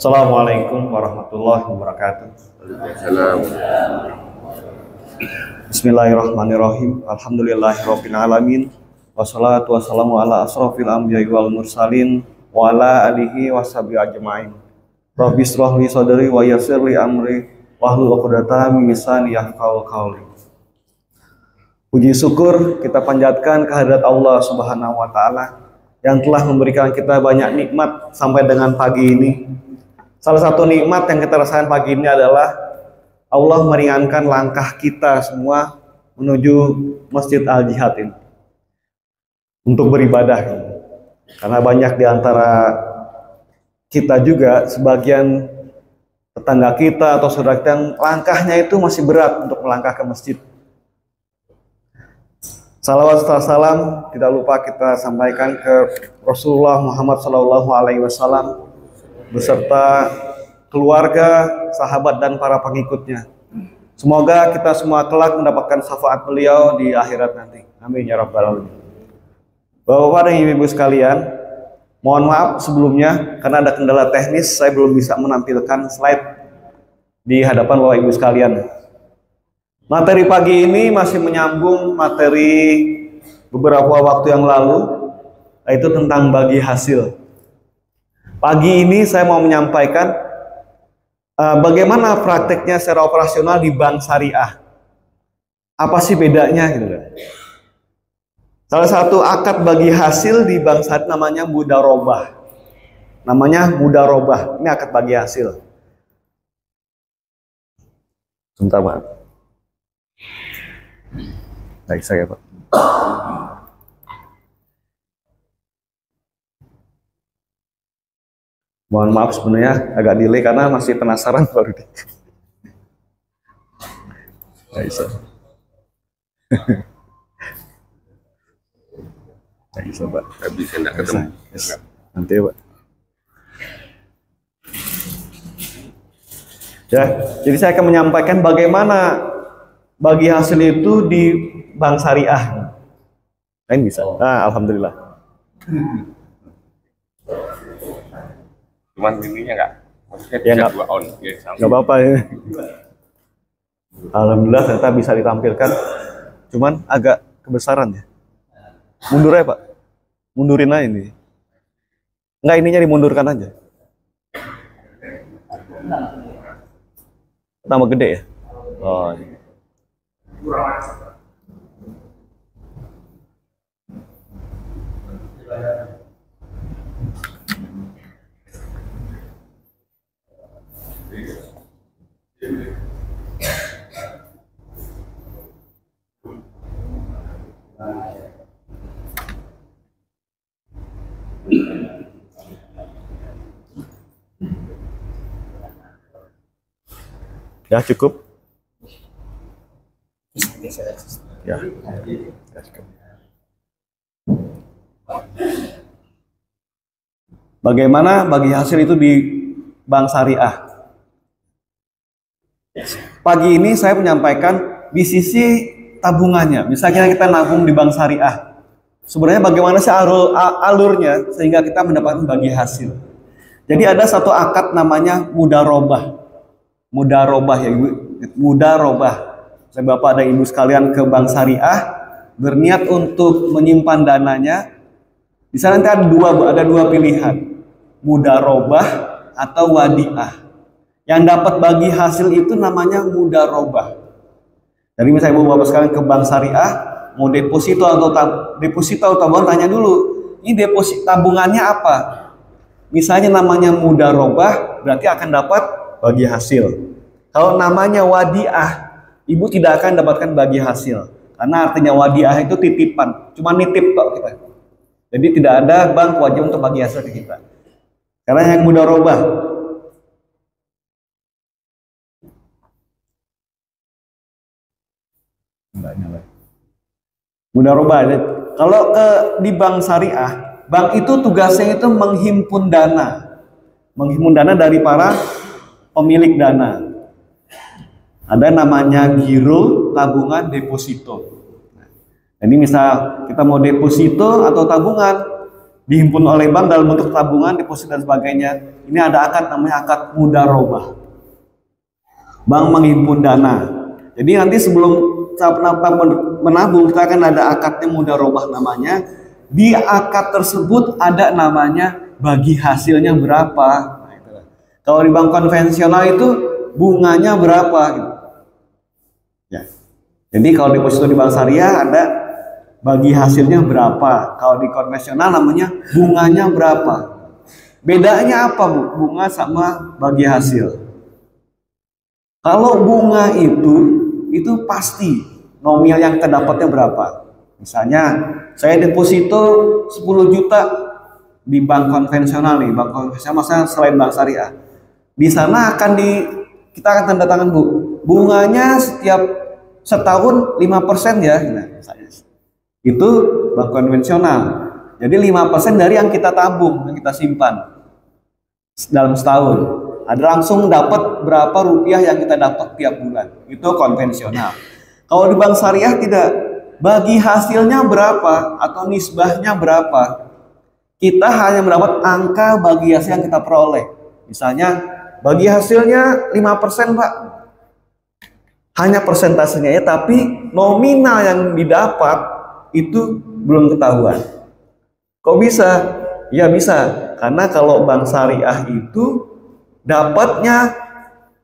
Assalamualaikum warahmatullahi wabarakatuh. Waalaikumsalam. Bismillahirrahmanirrahim. Alhamdulillahirabbil alamin. Wassalatu wassalamu ala asrofil anbiya'i wal mursalin wa ala alihi washabihi ajmain. Rabbi shrah li sadri wa yassir li amri wahlul 'uqdatam min lisani yafqahu qawli. Puji syukur kita panjatkan kehadirat Allah Subhanahu wa taala yang telah memberikan kita banyak nikmat sampai dengan pagi ini. Salah satu nikmat yang kita rasakan pagi ini adalah Allah meringankan langkah kita semua menuju Masjid Al-Jihad ini untuk beribadah. Karena banyak di antara kita juga, sebagian tetangga kita atau saudara kita yang langkahnya itu masih berat untuk melangkah ke masjid. Salawat serta salam tidak lupa kita sampaikan ke Rasulullah Muhammad SAW beserta keluarga, sahabat dan para pengikutnya. Semoga kita semua kelak mendapatkan syafaat beliau di akhirat nanti. Amin ya rabbal alamin. Bapak-bapak dan ibu-ibu sekalian, mohon maaf sebelumnya karena ada kendala teknis saya belum bisa menampilkan slide di hadapan bapak ibu sekalian. Materi pagi ini masih menyambung materi beberapa waktu yang lalu, yaitu tentang bagi hasil. Pagi ini saya mau menyampaikan bagaimana prakteknya secara operasional di bank syariah. Apa sih bedanya gitu kan? Salah satu akad bagi hasil di bank syariah namanya mudharabah. Ini akad bagi hasil. Sebentar, Pak. Baik, saya Pak. Mohon maaf sebenarnya agak delay karena masih penasaran baru deh. Nggak bisa. Nggak bisa, Pak. Nggak bisa, nggak ketemu. Yes. Nanti ya, Pak. Ya, jadi saya akan menyampaikan bagaimana bagi hasil itu di bank syariah. Lain bisa? Nah, alhamdulillah. Cuman ininya nggak, maksudnya Ya, bisa nggak. dua on. Ya, Nggak apa-apa ya. Alhamdulillah ternyata bisa ditampilkan. Cuman agak kebesaran ya. Mundur aja, Pak. Mundurin aja ini. Enggak, ininya dimundurkan aja. Tambah gede ya? Oh, iya. Ya cukup. Ya. Ya cukup. Bagaimana bagi hasil itu di bank syariah? Pagi ini saya menyampaikan di sisi tabungannya. Misalnya kita nabung di bank syariah. Sebenarnya bagaimana sih alurnya sehingga kita mendapatkan bagi hasil? Jadi ada satu akad namanya mudharabah. Mudharabah ya Ibu, mudharabah. Saya Bapak dan Ibu sekalian ke bank syariah berniat untuk menyimpan dananya. Di sana nanti ada dua pilihan, mudharabah atau wadiah. Yang dapat bagi hasil itu namanya mudharabah. Jadi misalnya Ibu Bapak sekalian ke bank syariah mau deposito atau tabungan, tanya dulu, ini deposit tabungannya apa? Misalnya namanya mudharabah, berarti akan dapat bagi hasil. Kalau namanya wadiah, Ibu tidak akan dapatkan bagi hasil. Karena artinya wadiah itu titipan, cuma nitip kok kita. Jadi tidak ada bank wajib untuk bagi hasil ke kita. Karena yang mudharabah. Mudharabah. Kalau di bank syariah, bank itu tugasnya itu menghimpun dana. Menghimpun dana dari para pemilik dana. Ada namanya giro, tabungan, deposito. Jadi misal kita mau deposito atau tabungan, dihimpun oleh bank dalam bentuk tabungan, deposit dan sebagainya. Ini ada akad namanya akad mudharabah. Bank menghimpun dana. Jadi nanti sebelum menabung kita akan ada akadnya mudharabah namanya. Di akad tersebut ada namanya bagi hasilnya berapa. Nah, itu. Kalau di bank konvensional itu bunganya berapa gitu. Ya. Jadi kalau deposito di bank syariah ada bagi hasilnya berapa. Kalau di konvensional namanya bunganya berapa. Bedanya apa, Bu? Bunga sama bagi hasil. Kalau bunga itu pasti nominal yang terdapatnya berapa. Misalnya saya deposito 10 juta di bank konvensional nih, bank konvensional maksudnya selain bank syariah. Di sana kita akan tanda tangan, Bu. Bunganya setiap setahun 5% ya. Nah, itu bank konvensional. Jadi 5% dari yang kita tabung, yang kita simpan dalam setahun. Ada langsung dapat berapa rupiah yang kita dapat tiap bulan. Itu konvensional. Kalau di bank syariah tidak, bagi hasilnya berapa atau nisbahnya berapa. Kita hanya mendapat angka bagi hasil yang kita peroleh. Misalnya bagi hasilnya 5%, Pak. Hanya persentasenya ya, tapi nominal yang didapat itu belum ketahuan. Kok bisa? Ya bisa, karena kalau bank syariah itu dapatnya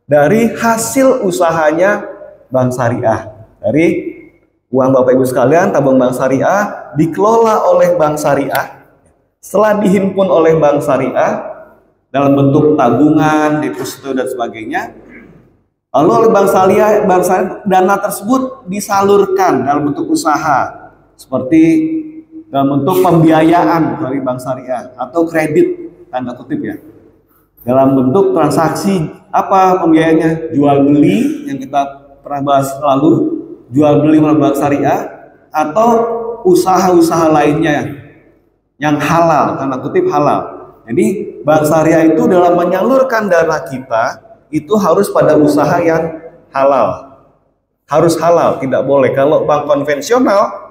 dari hasil usahanya bank syariah. Dari uang Bapak Ibu sekalian, tabung bank syariah dikelola oleh bank syariah. Setelah dihimpun oleh bank syariah dalam bentuk tabungan, deposito dan sebagainya, lalu oleh bank syariah dana tersebut disalurkan dalam bentuk usaha, seperti dalam bentuk pembiayaan dari bank syariah atau kredit tanda kutip ya, dalam bentuk transaksi. Apa pembiayaannya? Jual beli yang kita pernah bahas lalu, jual beli melalui bank syariah, atau usaha-usaha lainnya yang halal, tanda kutip halal. Jadi bank syariah itu dalam menyalurkan dana kita itu harus pada usaha yang halal, harus halal, tidak boleh. Kalau bank konvensional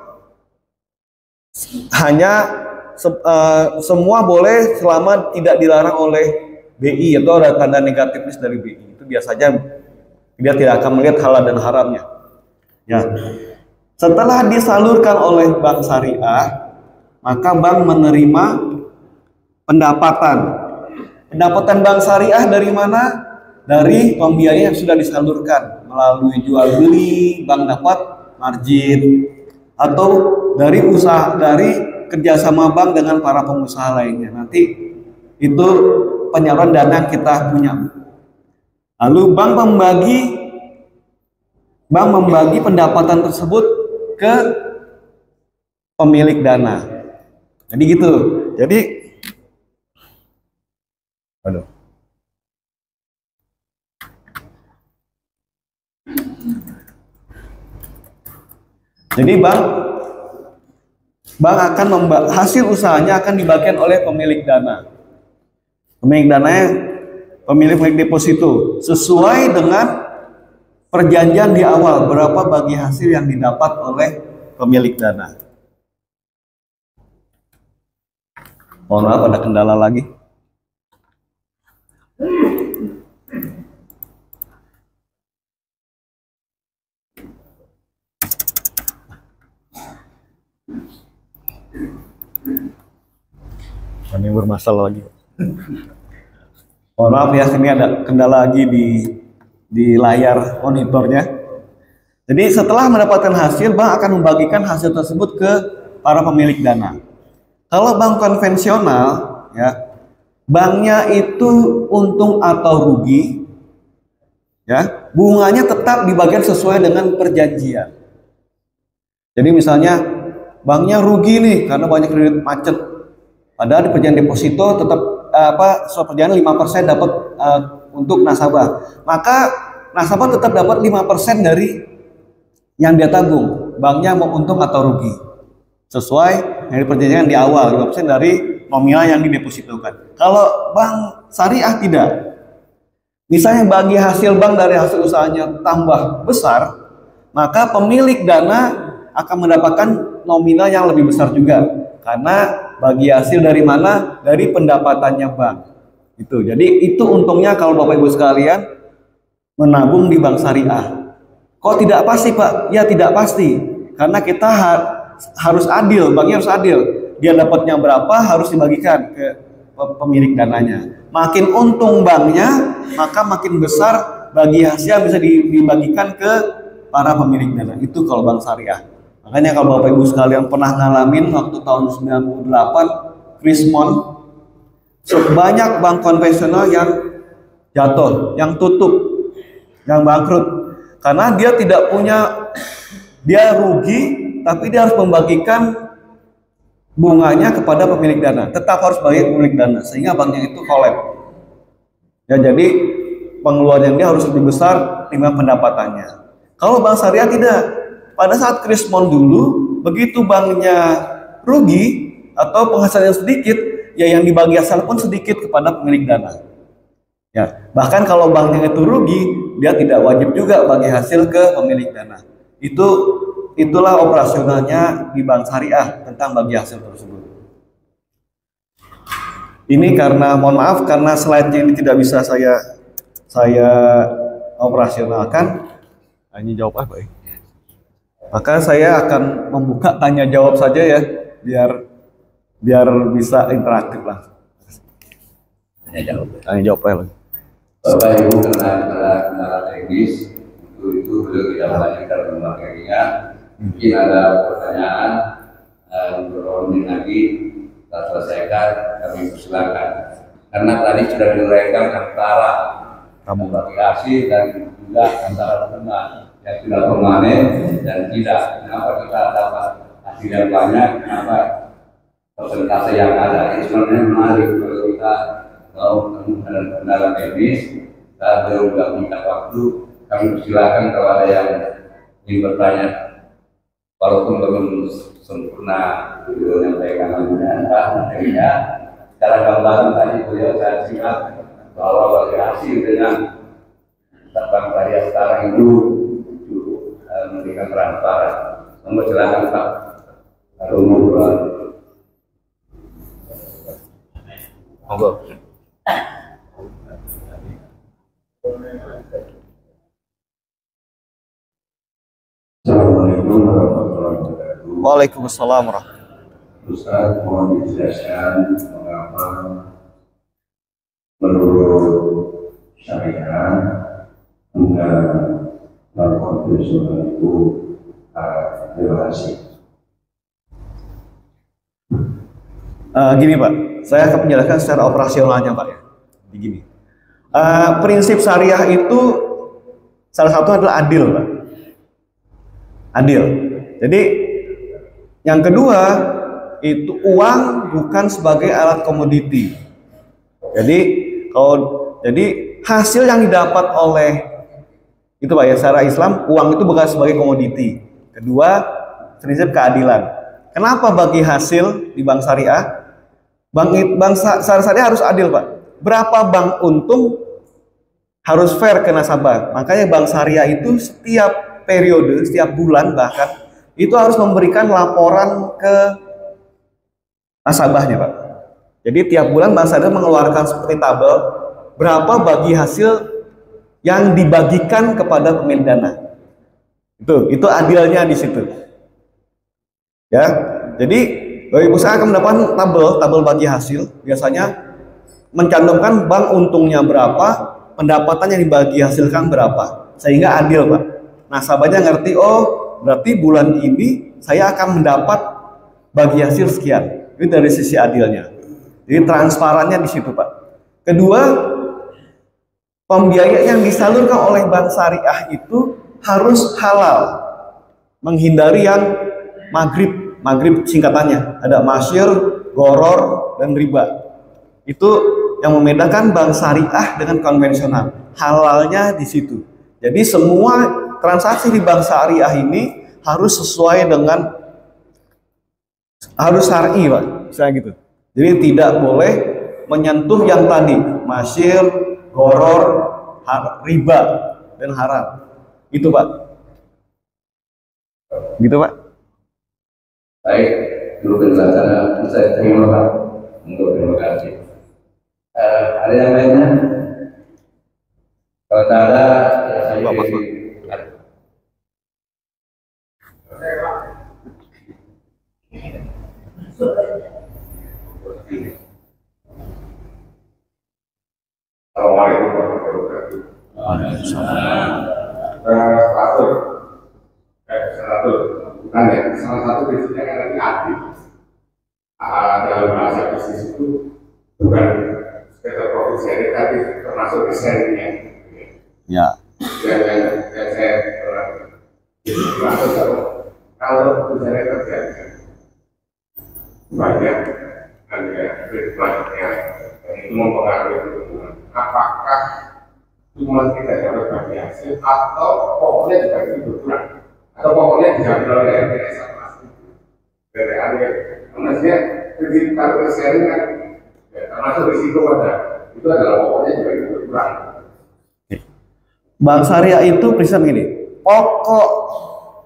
hanya semua boleh selama tidak dilarang oleh BI atau ada tanda negatifnya dari BI. Itu biasanya dia tidak akan melihat halal dan haramnya. Ya. Setelah disalurkan oleh bank syariah, maka bank menerima pendapatan. Pendapatan bank syariah dari mana? Dari pembiayaan yang sudah disalurkan melalui jual beli, bank dapat margin, atau dari usaha, dari kerjasama bank dengan para pengusaha lainnya. Nanti itu penyaluran dana kita punya. Lalu bank membagi pendapatan tersebut ke pemilik dana. Jadi gitu. Jadi bank akan hasil usahanya akan dibagikan oleh pemilik dana. Pemilik deposito sesuai dengan perjanjian di awal berapa bagi hasil yang didapat oleh pemilik dana. Mohon maaf ada kendala lagi. Ini bermasalah lagi. Mohon maaf ya, ini ada kendala lagi di layar monitornya. Jadi setelah mendapatkan hasil, bank akan membagikan hasil tersebut ke para pemilik dana. Kalau bank konvensional, ya, banknya itu untung atau rugi, ya, bunganya tetap dibagikan sesuai dengan perjanjian. Jadi misalnya banknya rugi nih karena banyak kredit macet. Padahal di perjanjian deposito tetap soal perjanjian 5% dapat untuk nasabah. Maka nasabah tetap dapat 5% dari yang dia tabung. Banknya mau untung atau rugi. Sesuai yang diperjanjikan di awal, 5% dari nominal yang didepositokan. Kalau bank syariah tidak. Misalnya bagi hasil bank dari hasil usahanya tambah besar, maka pemilik dana akan mendapatkan nominal yang lebih besar juga. Karena bagi hasil dari mana? Dari pendapatannya bank. Itu. Jadi itu untungnya kalau Bapak Ibu sekalian menabung di bank syariah. Kok tidak pasti, Pak? Ya tidak pasti. Karena kita harus adil, banknya harus adil. Dia dapatnya berapa harus dibagikan ke pemilik dananya. Makin untung banknya, maka makin besar bagi hasil yang bisa dibagikan ke para pemilik dana. Itu kalau bank syariah. Makanya kalau Bapak Ibu sekalian pernah ngalamin waktu tahun 98 Krismon, banyak bank konvensional yang jatuh, yang tutup, yang bangkrut. Karena dia tidak punya, dia rugi, tapi dia harus membagikan bunganya kepada pemilik dana. Tetap harus bagi pemilik dana, sehingga banknya itu kolab. Ya, jadi pengeluaran dia harus lebih besar dibanding pendapatannya. Kalau bank syariah tidak. Pada saat Krismon dulu, begitu banknya rugi atau penghasilannya sedikit, ya yang dibagi hasil pun sedikit kepada pemilik dana. Ya, bahkan kalau banknya itu rugi, dia tidak wajib juga bagi hasil ke pemilik dana. Itulah operasionalnya di bank syariah tentang bagi hasil tersebut. Ini karena mohon maaf karena slide-nya ini tidak bisa saya operasionalkan. Ini jawab apa ya? Maka saya akan membuka tanya jawab saja ya, biar bisa interaktif langsung. Tanya jawab ya. Bapak Ibu kendala teknis itu beliau tidak melanjutkan materinya. Mungkin ada pertanyaan beberapa menit lagi kita selesaikan, kami persilakan. Karena tadi sudah diuraikan antara aplikasi dan juga antara bunga yang sudah permanen dan tidak. Kenapa kita dapat hasil yang banyak? Kenapa persentase yang ada? Ini sebenarnya menarik kalau kita tahu ada kendala teknis. Kita belum minta waktu. Kami persilakan kalau ada yang ingin bertanya. Walaupun belum sempurna beliau menyampaikan materinya, secara gambaran tadi beliau saya simak bahwa variasi dengan bank syariah sekarang itu memberikan transparan. Namun silakan Pak Rumur. Monggo. Assalamualaikum warahmatullahi wabarakatuh. Waalaikumsalam warahmatullahi. Ustaz, mohon dijelaskan mengapa menurut syariah bunga bank konvensional itu relasi. Gini Pak, saya akan menjelaskan secara operasionalnya Pak ya. Begini, prinsip syariah itu salah satu adalah adil Pak. Adil. Jadi yang kedua itu uang bukan sebagai alat komoditi. Jadi hasil yang didapat oleh itu Pak ya, secara Islam uang itu bukan sebagai komoditi. Kedua, prinsip keadilan. Kenapa bagi hasil di bank syariah? Bank syariah harus adil Pak. Berapa bank untung harus fair ke nasabah. Makanya bank syariah itu setiap periode, setiap bulan bahkan itu harus memberikan laporan ke nasabahnya Pak. Jadi tiap bulan bank syariah mengeluarkan seperti tabel berapa bagi hasil yang dibagikan kepada pemilik dana. Itu adilnya di situ. Ya, jadi Bapak Ibu saya akan mendapatkan tabel bagi hasil. Biasanya mencantumkan bank untungnya berapa, pendapatan yang dibagi hasilkan berapa, sehingga adil Pak. Nasabahnya ngerti, oh berarti bulan ini saya akan mendapat bagi hasil sekian. Itu dari sisi adilnya. Jadi transparannya di situ Pak. Kedua, pembiayaan yang disalurkan oleh bank syariah itu harus halal, menghindari yang maghrib singkatannya ada masyir, goror, dan riba. Itu yang membedakan bank syariah dengan konvensional. Halalnya di situ. Jadi semua transaksi di bank syariah ini harus sesuai dengan harus syar'i Pak, saya gitu. Jadi tidak boleh menyentuh yang tadi masyir, goror, riba, dan haram. Itu Pak. Gitu Pak. Baik, Itu penjelasannya saya terima Pak. Terima kasih. Ada yang lainnya? Kalau tak ada, ya saya Assalamualaikum warahmatullahi wabarakatuh. Salah satu prinsipnya kan lagi adil. Dalam bahasa bisnis itu bukan sekedar profesinya, tapi termasuk desainnya. Ya. Dan saya pernah kalau misalnya terjadi banyak ada berikutnya itu mempengaruhi hubungan. Apakah cuma kita dapat bagi hasil atau pokoknya juga itu berkurang atau pokoknya dijamin oleh RPS sama dari area maksudnya kalau sharing kan termasuk risiko pada itu adalah pokoknya juga itu berkurang. Bank syariah itu prinsip begini,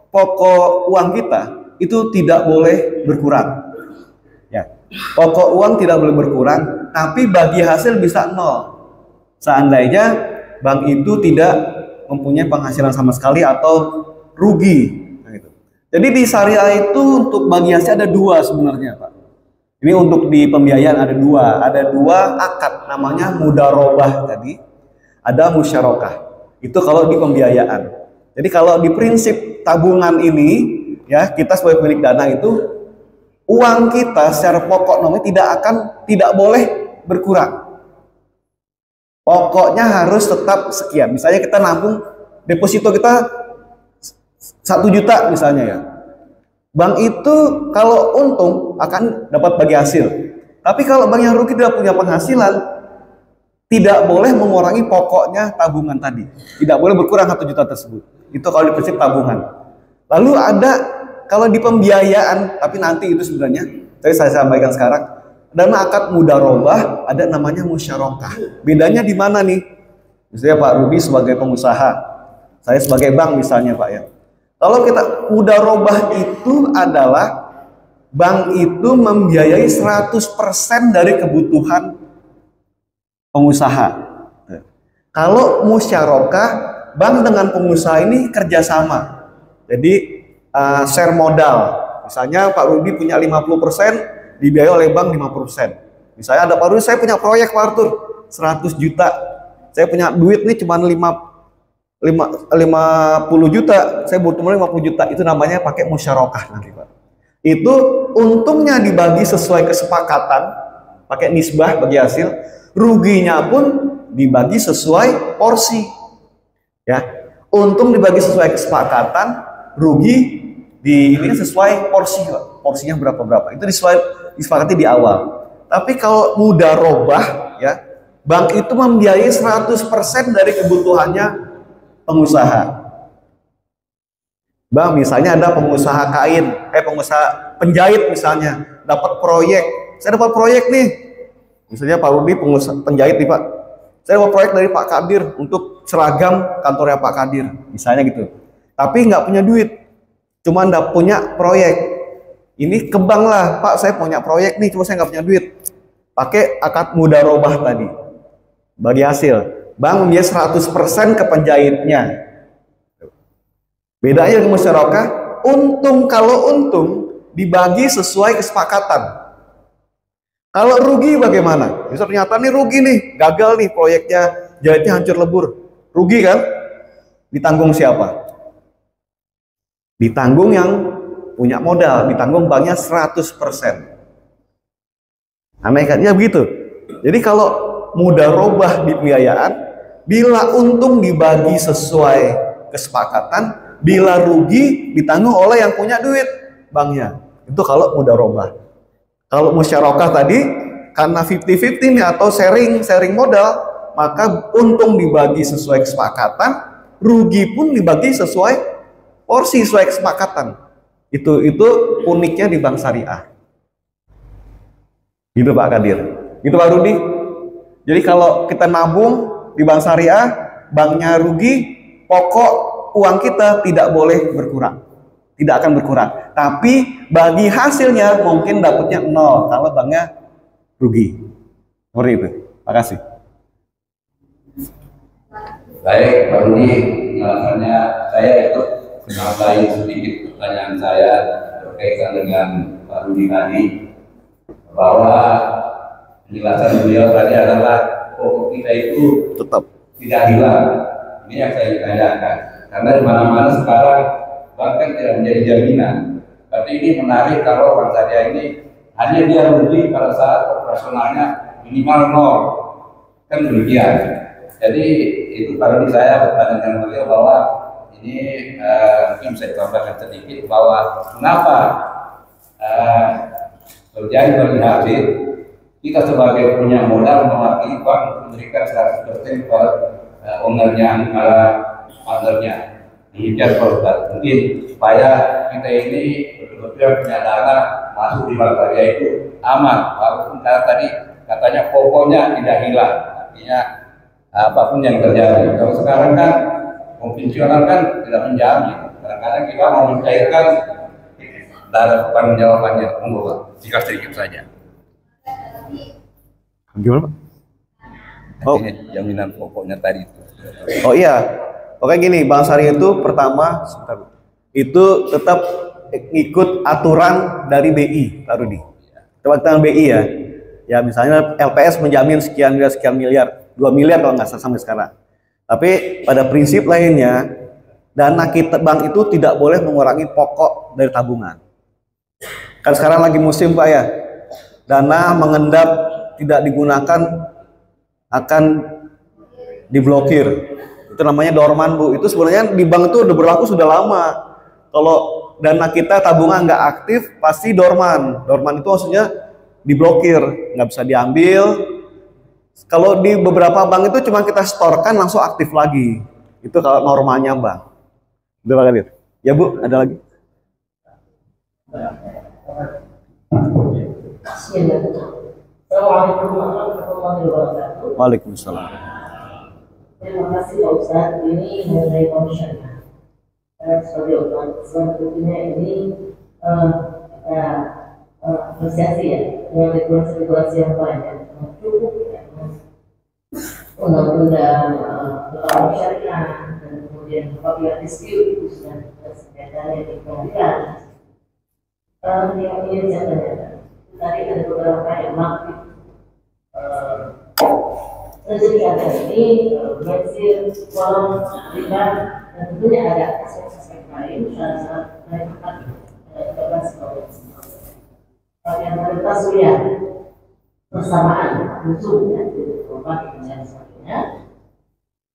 pokok uang kita itu tidak boleh berkurang. Ya, pokok uang tidak boleh berkurang, tapi bagi hasil bisa nol. Seandainya bank itu tidak mempunyai penghasilan sama sekali atau rugi. Nah, gitu. Jadi di syariah itu untuk bagi hasil ada dua sebenarnya, Pak. Ini untuk di pembiayaan ada dua akad, namanya mudharabah tadi, ada musyarakah. Itu kalau di pembiayaan. Jadi kalau di prinsip tabungan ini, ya kita sebagai pemilik dana itu uang kita secara pokok nominal tidak boleh berkurang. Pokoknya harus tetap sekian. Misalnya kita nabung deposito kita 1 juta misalnya ya. Bank itu kalau untung akan dapat bagi hasil. Tapi kalau bank yang rugi tidak punya penghasilan, tidak boleh mengurangi pokoknya tabungan tadi. Tidak boleh berkurang 1 juta tersebut. Itu kalau di prinsip tabungan. Lalu ada kalau di pembiayaan, tapi nanti itu sebenarnya, tadi saya sampaikan sekarang, dana akad mudharabah, ada namanya musyarakah. Bedanya di mana nih? Misalnya Pak Rudi sebagai pengusaha, saya sebagai bank misalnya Pak ya. Kalau kita mudharabah itu adalah bank itu membiayai 100% dari kebutuhan pengusaha. Kalau musyarakah, bank dengan pengusaha ini kerjasama. Jadi share modal. Misalnya Pak Rudi punya 50%, dibiayai oleh bank 50%. Misalnya ada Pak Rudi, saya punya proyek Pak Arthur 100 juta. Saya punya duit nih cuma 50 juta. Saya butuh 50 juta. Itu namanya pakai musyarakah nanti Pak. Itu untungnya dibagi sesuai kesepakatan, pakai nisbah bagi hasil. Ruginya pun dibagi sesuai porsi. Ya, untung dibagi sesuai kesepakatan, rugi ini sesuai porsi, porsinya berapa. Itu disepakati di awal. Tapi kalau mudharabah, ya, bank itu membiayai 100% dari kebutuhannya pengusaha. Bang, misalnya ada pengusaha kain, pengusaha penjahit misalnya, dapat proyek. Saya dapat proyek nih. Misalnya Pak Rudi pengusaha penjahit nih Pak. Saya dapat proyek dari Pak Kadir untuk seragam kantornya Pak Kadir, misalnya gitu. Tapi nggak punya duit, cuma nggak punya proyek. Ini ke bank lah, Pak saya punya proyek nih, cuma saya nggak punya duit. Pakai akad mudharabah tadi, bagi hasil. Bank membiayai 100% ke penjahitnya. Bedanya dengan musyarakah, kalau untung dibagi sesuai kesepakatan. Kalau rugi bagaimana? Bisa ternyata nih rugi nih, gagal nih proyeknya, jahitnya hancur lebur. Rugi kan? Ditanggung siapa? Ditanggung yang punya modal, ditanggung banknya 100%. Amerikanya begitu. Jadi kalau mudharabah di pembiayaan, bila untung dibagi sesuai kesepakatan, bila rugi ditanggung oleh yang punya duit, banknya. Itu kalau mudharabah. Kalau musyarakah tadi karena 50-50 nih atau sharing modal, maka untung dibagi sesuai kesepakatan, rugi pun dibagi sesuai porsi sesuai kesepakatan. Itu uniknya di bank syariah. Gitu Pak Kadir. Gitu Pak Rudi. Jadi kalau kita nabung di bank syariah, banknya rugi, pokok uang kita tidak boleh berkurang. tidak akan berkurang. Tapi bagi hasilnya mungkin dapatnya nol kalau banknya rugi. Seperti itu. Makasih. Baik, Pak Rudi, alasannya saya ikut menambahin sedikit pertanyaan saya berkaitan dengan Pak Rudi tadi, bahwa penjelasan beliau tadi adalah pokok kita itu Tetap tidak hilang. Ini yang saya tanyakan. Karena di mana-mana sekarang bank kan tidak menjadi jaminan. Tapi ini menarik kalau bank syariah ini hanya dia rugi pada saat operasionalnya minimal nol. Kan demikian. Jadi itu tadi saya bertanya dengan beliau bahwa ini mungkin bisa ditambahkan sedikit bahwa kenapa terjadi bagi hasil kita sebagai punya modal mewakili bank untuk memberikan 100% kepada ownernya, para partnernya. Demikian Pak Ustaz. Mungkin supaya kita ini betul-betul punya dana masuk di bank syariah itu aman. Walaupun tadi katanya pokoknya tidak hilang. Artinya apapun yang terjadi. Kalau sekarang kan konvensional kan tidak menjamin. Kadang-kadang kita mau mencairkan dari pertanggung jawabannya. Monggo Pak, jika sedikit saja. gimana Pak? Oh, Jaminan pokoknya tadi itu. oh iya. Oke gini, bank syariah itu pertama itu tetap ikut aturan dari BI, Pak Rudi. Aturan BI ya. Ya misalnya LPS menjamin sekian miliar, 2 miliar kalau nggak salah sampai sekarang. Tapi pada prinsip lainnya, dana kita bank itu tidak boleh mengurangi pokok dari tabungan. Kan sekarang lagi musim Pak ya, dana mengendap tidak digunakan akan diblokir. Itu namanya dorman Bu. Itu sebenarnya di bank itu udah berlaku sudah lama. Kalau dana kita tabungan nggak aktif pasti dorman. Dorman itu maksudnya diblokir, nggak bisa diambil. Kalau di beberapa bank itu cuma kita storkan langsung aktif lagi. Itu kalau normalnya bank. Udah Pak Kadir. Ya Bu, ada lagi? Assalamualaikum warahmatullahi wabarakatuh. Waalaikumsalam. Terima kasih Pak Ustadz. Ini mengenai komisioner. Sebagai selanjutnya ini apresiasi ya dengan regulasi yang banyak. Cukup ya. Undang-undang tentang syariah dan kemudian apabila dispute khususnya sengketa yang di pengadilan. Yang ingin saya tanyakan, tadi ada beberapa yang maksud terjadi ada ini mesir, kolam, riba, dan tentunya ada aspek-aspek lain salah yang prioritas suya bersamaan musuhnya di kelompok dan sebagainya.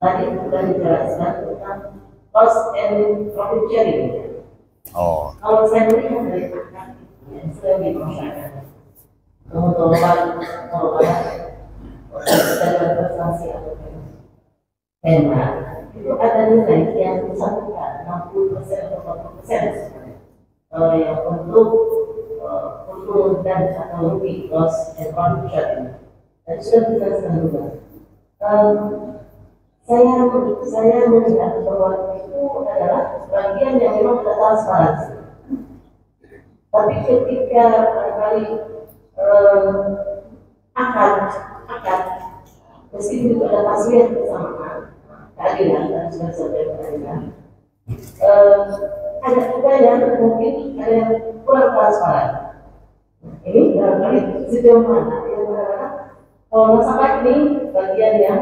Tadi sudah dijelaskan tentang cost and profit sharing. Oh. Kalau saya melihat dari akar yang sedang diproseskan, kemudian dalam prestasi atau tema itu ada nilai yang disatukan 60% atau 40% yang untuk untung dan atau rugi loss and profit sharing. Dan sudah dijelaskan juga. Saya melihat bahwa itu adalah bagian yang memang tidak transparansi. Tapi ketika barangkali akad meskipun itu ada taswir bersamaan keadilan dan sudah sampai keadilan, ada juga yang mungkin ada yang kurang transparan. Ini barangkali sejauh mana yang benar-benar kalau nasabah ini bagian yang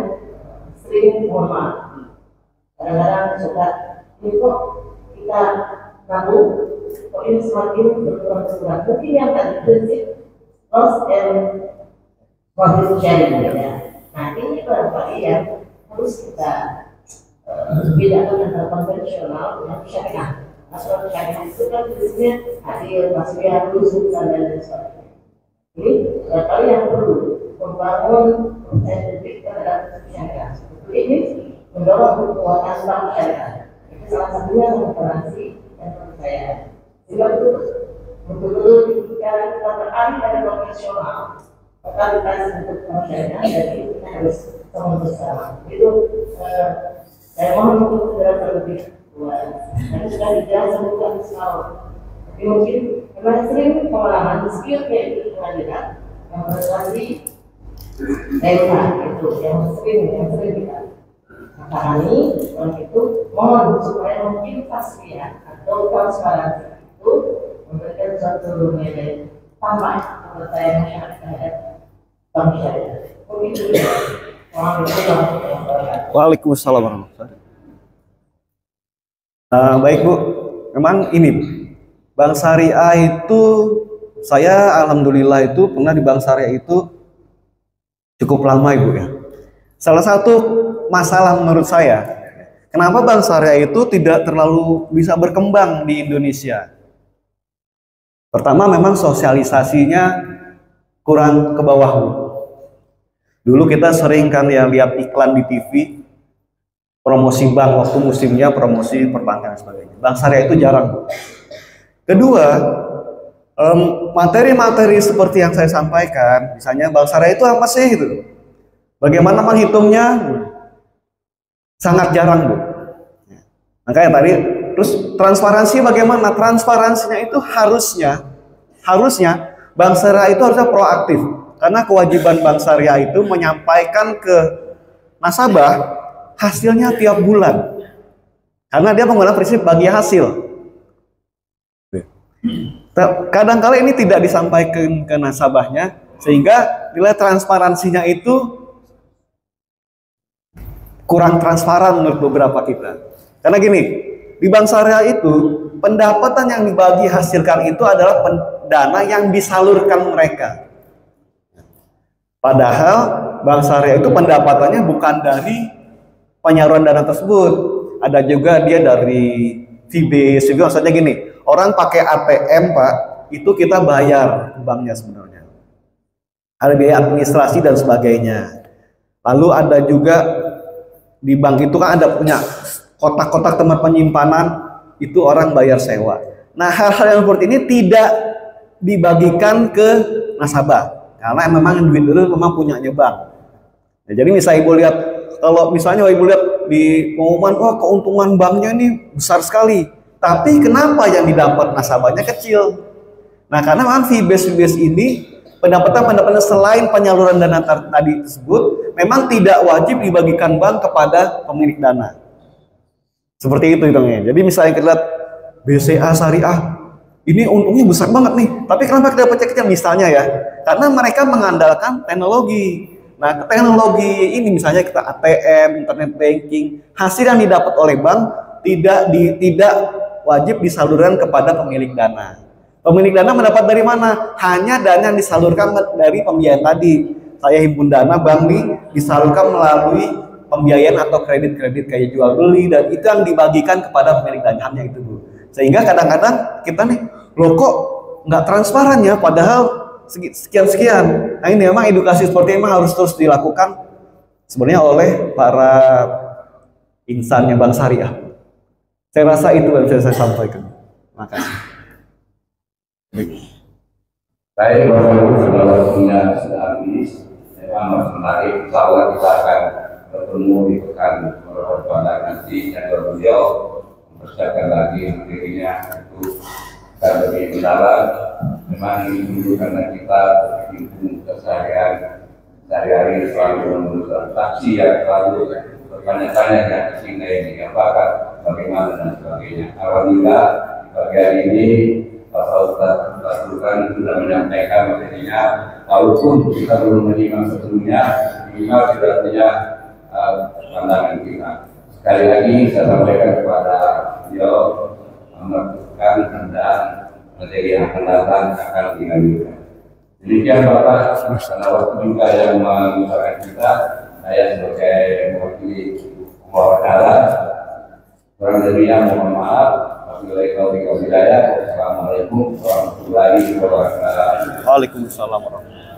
sering mohon maaf. Kadang-kadang suka ini kok kita nabung, kok ini semakin berkurang. Mungkin yang tadi prinsip loss and profit sharing ya. Nah ini barangkali yang harus kita bedakan antara konvensional dengan syariah. Masalah syariah itu kan prinsipnya adil, maksudnya lurus dan lain sebagainya. Ini barangkali yang perlu membangun sensitif terhadap syariah. Ini mendorong kekuatan bank syariah. Itu salah satunya transparansi dan kepercayaan. Sehingga betul-betul ketika kita beralih dari profesional, totalitas untuk bank syariah, jadi kita harus sama bersama. Itu saya mohon untuk segera terlebih Nanti sudah dijelaskan juga selalu. Tapi mungkin memang sering pengalaman dispute kayak di pengadilan yang berarti tema itu yang sering kita tangani. Oleh itu mohon supaya mungkin tasfiah atau transparansi itu memberikan suatu nilai tambah kepada masyarakat bangsa. Mungkin itu. Waalaikumsalam warahmatullahi wabarakatuh. Baik Bu, memang ini Bank Syariah itu saya alhamdulillah itu pernah di Bank Syariah itu cukup lama Ibu ya. Salah satu masalah menurut saya, kenapa Bank Syariah itu tidak terlalu bisa berkembang di Indonesia? Pertama memang sosialisasinya kurang ke bawah Bu. Dulu kita sering kan ya lihat iklan di TV, promosi bank waktu musimnya promosi perbankan dan sebagainya. Bank Syariah itu jarang Bu. Kedua, materi-materi seperti yang saya sampaikan, misalnya Bank Syariah itu apa sih itu? Bagaimana menghitungnya? Sangat jarang Bu. Makanya tadi, terus transparansi bagaimana? Transparansinya itu harusnya Bank Syariah itu harusnya proaktif. Karena kewajiban Bank Syariah itu menyampaikan ke nasabah hasilnya tiap bulan. Karena dia menggunakan prinsip bagi hasil. Kadang-kala ini tidak disampaikan ke nasabahnya, sehingga nilai transparansinya itu kurang transparan menurut beberapa kita. Karena gini, di Bank Syariah itu pendapatan yang dibagi hasilkan itu adalah dana yang disalurkan mereka. Padahal Bank Syariah itu pendapatannya bukan dari penyaluran dana tersebut. Ada juga dia dari fee-based. Maksudnya gini, orang pakai ATM Pak, itu kita bayar banknya sebenarnya. Ada biaya administrasi dan sebagainya. Lalu ada juga di bank itu kan ada punya kotak-kotak tempat penyimpanan, itu orang bayar sewa. Nah hal-hal yang seperti ini tidak dibagikan ke nasabah. Karena memang duit itu memang punyanya bank. Nah, jadi misalnya Ibu lihat, kalau misalnya Ibu lihat di pengumuman, wah keuntungan banknya ini besar sekali. Tapi kenapa yang didapat nasabahnya kecil? Nah karena memang fee-based ini, pendapatan selain penyaluran dana tadi tersebut, memang tidak wajib dibagikan bank kepada pemilik dana. Seperti itu hitungnya. Jadi misalnya kita lihat BCA Syariah, ini untungnya besar banget nih, tapi kenapa kita dapat kecil misalnya ya? Karena mereka mengandalkan teknologi. Nah, teknologi ini misalnya kita ATM, internet banking, hasil yang didapat oleh bank tidak wajib disalurkan kepada pemilik dana. Pemilik dana mendapat dari mana? Hanya dana yang disalurkan dari pembiayaan tadi. Saya himpun dana bank nih, disalurkan melalui pembiayaan atau kredit-kredit kayak jual beli, dan itu yang dibagikan kepada pemilik dana, hanya itu Bu. Sehingga kadang-kadang kita nih, loh kok nggak transparan ya, padahal sekian-sekian. Nah ini memang edukasi seperti ini memang harus terus dilakukan sebenarnya oleh para insannya Bank Syariah. Saya rasa itu yang bisa saya sampaikan. Makasih. Baik, Bapak Ibu, sudah waktunya sudah habis. Memang menarik. Insya Allah kita akan bertemu di pekan pada nanti yang beliau mempersiapkan lagi materinya itu akan lebih mendalam. Memang ini dulu karena kita berhimpun keseharian sehari-hari selalu menurut taksi yang selalu bertanya-tanya ya kesini ini apakah bagaimana dan sebagainya. Alhamdulillah di pagi hari ini Pak Ustaz sudah menyampaikan materinya, walaupun kita belum menyimak sebelumnya, minimal sudah punya pandangan kita. Sekali lagi saya sampaikan kepada beliau menentukan dan materi yang akan datang akan dilanjutkan. Demikian Bapak, karena waktu juga yang mengusahakan kita, saya sebagai mewakili Allah, kurang lebihnya mohon maaf. Assalamualaikum warahmatullahi wabarakatuh. Waalaikumsalam warahmatullahi wabarakatuh.